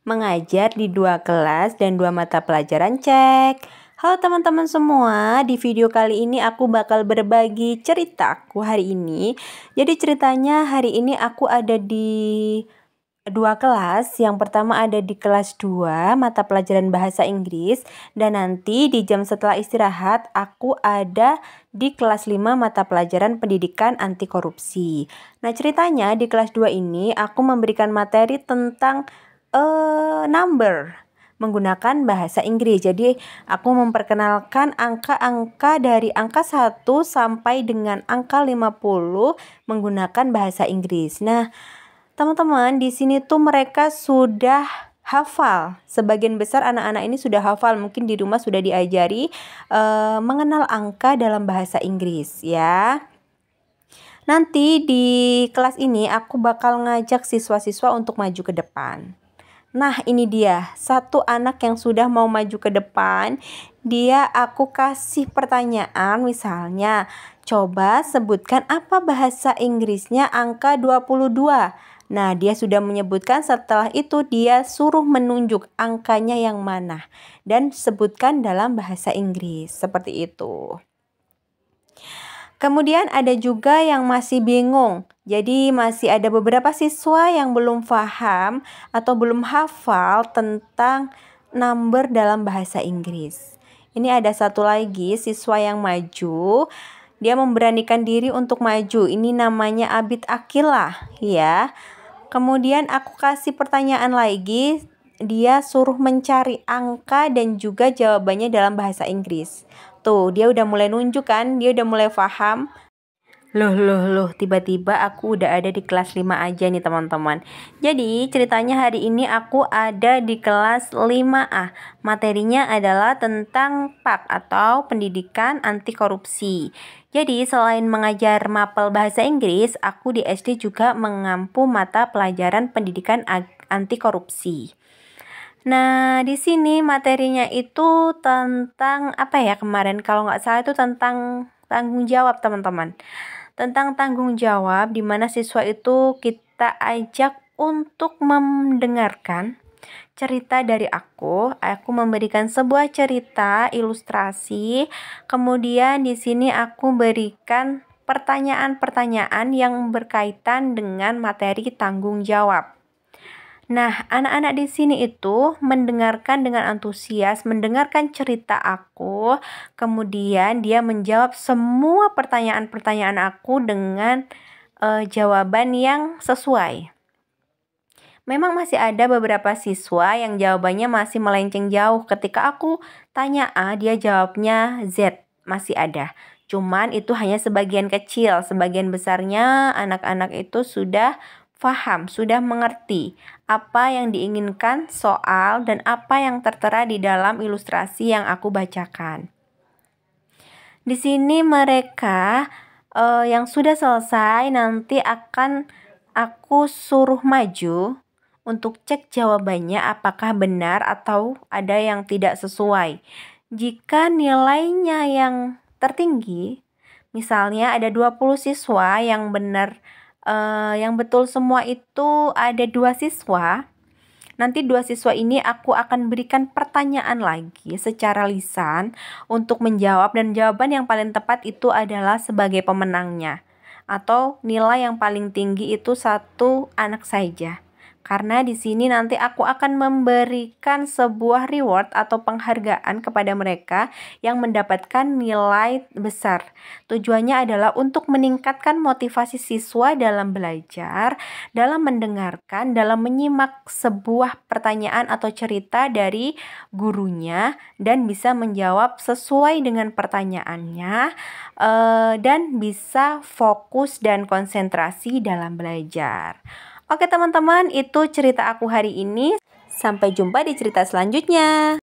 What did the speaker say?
mengajar di 2 kelas dan 2 mata pelajaran cek. Halo teman-teman semua, di video kali ini aku bakal berbagi ceritaku hari ini. Jadi ceritanya hari ini aku ada di 2 kelas. Yang pertama ada di kelas 2 mata pelajaran bahasa Inggris, dan nanti di jam setelah istirahat aku ada di kelas 5 mata pelajaran pendidikan anti korupsi. Nah, ceritanya di kelas 2 ini aku memberikan materi tentang number menggunakan bahasa Inggris. Jadi aku memperkenalkan angka-angka dari angka 1 sampai dengan angka 50 menggunakan bahasa Inggris. Nah, teman-teman, di sini tuh mereka sudah hafal. Sebagian besar anak-anak ini sudah hafal, mungkin di rumah sudah diajari mengenal angka dalam bahasa Inggris ya. Nanti di kelas ini aku bakal ngajak siswa-siswa untuk maju ke depan. Nah, ini dia satu anak yang sudah mau maju ke depan. Dia aku kasih pertanyaan, misalnya, coba sebutkan apa bahasa Inggrisnya angka 22. Nah, dia sudah menyebutkan, setelah itu dia suruh menunjuk angkanya yang mana dan sebutkan dalam bahasa Inggris, seperti itu. Kemudian ada juga yang masih bingung. Jadi masih ada beberapa siswa yang belum paham atau belum hafal tentang number dalam bahasa Inggris. Ini ada satu lagi siswa yang maju. Dia memberanikan diri untuk maju. Ini namanya Abid Akilah ya. Kemudian aku kasih pertanyaan lagi. Dia suruh mencari angka dan juga jawabannya dalam bahasa Inggris. Tuh, dia udah mulai nunjuk kan, dia udah mulai paham. Loh, tiba-tiba aku udah ada di kelas 5 aja nih teman-teman. Jadi ceritanya hari ini aku ada di kelas 5A. Materinya adalah tentang PAK atau Pendidikan Anti Korupsi. Jadi selain mengajar mapel bahasa Inggris, aku di SD juga mengampu mata pelajaran Pendidikan Anti Korupsi. Nah, di sini materinya itu tentang apa ya kemarin? Kalau nggak salah itu tentang tanggung jawab teman-teman. Tentang tanggung jawab, di mana siswa itu kita ajak untuk mendengarkan cerita dari aku. Aku memberikan sebuah cerita ilustrasi. Kemudian di sini aku berikan pertanyaan-pertanyaan yang berkaitan dengan materi tanggung jawab. Nah, anak-anak di sini itu mendengarkan dengan antusias, mendengarkan cerita aku, kemudian dia menjawab semua pertanyaan-pertanyaan aku dengan jawaban yang sesuai. Memang masih ada beberapa siswa yang jawabannya masih melenceng jauh. Ketika aku tanya A, dia jawabnya Z, masih ada. Cuman itu hanya sebagian kecil, sebagian besarnya anak-anak itu sudah paham, sudah mengerti apa yang diinginkan soal dan apa yang tertera di dalam ilustrasi yang aku bacakan. Di sini mereka yang sudah selesai nanti akan aku suruh maju untuk cek jawabannya apakah benar atau ada yang tidak sesuai. Jika nilainya yang tertinggi, misalnya ada 20 siswa yang benar, yang betul semua itu ada 2 siswa. Nanti 2 siswa ini aku akan berikan pertanyaan lagi secara lisan untuk menjawab, dan jawaban yang paling tepat itu adalah sebagai pemenangnya. Atau nilai yang paling tinggi itu 1 anak saja. Karena di sini nanti aku akan memberikan sebuah reward atau penghargaan kepada mereka yang mendapatkan nilai besar. Tujuannya adalah untuk meningkatkan motivasi siswa dalam belajar, dalam mendengarkan, dalam menyimak sebuah pertanyaan atau cerita dari gurunya dan bisa menjawab sesuai dengan pertanyaannya, dan bisa fokus dan konsentrasi dalam belajar. Oke teman-teman, itu cerita aku hari ini. Sampai jumpa di cerita selanjutnya.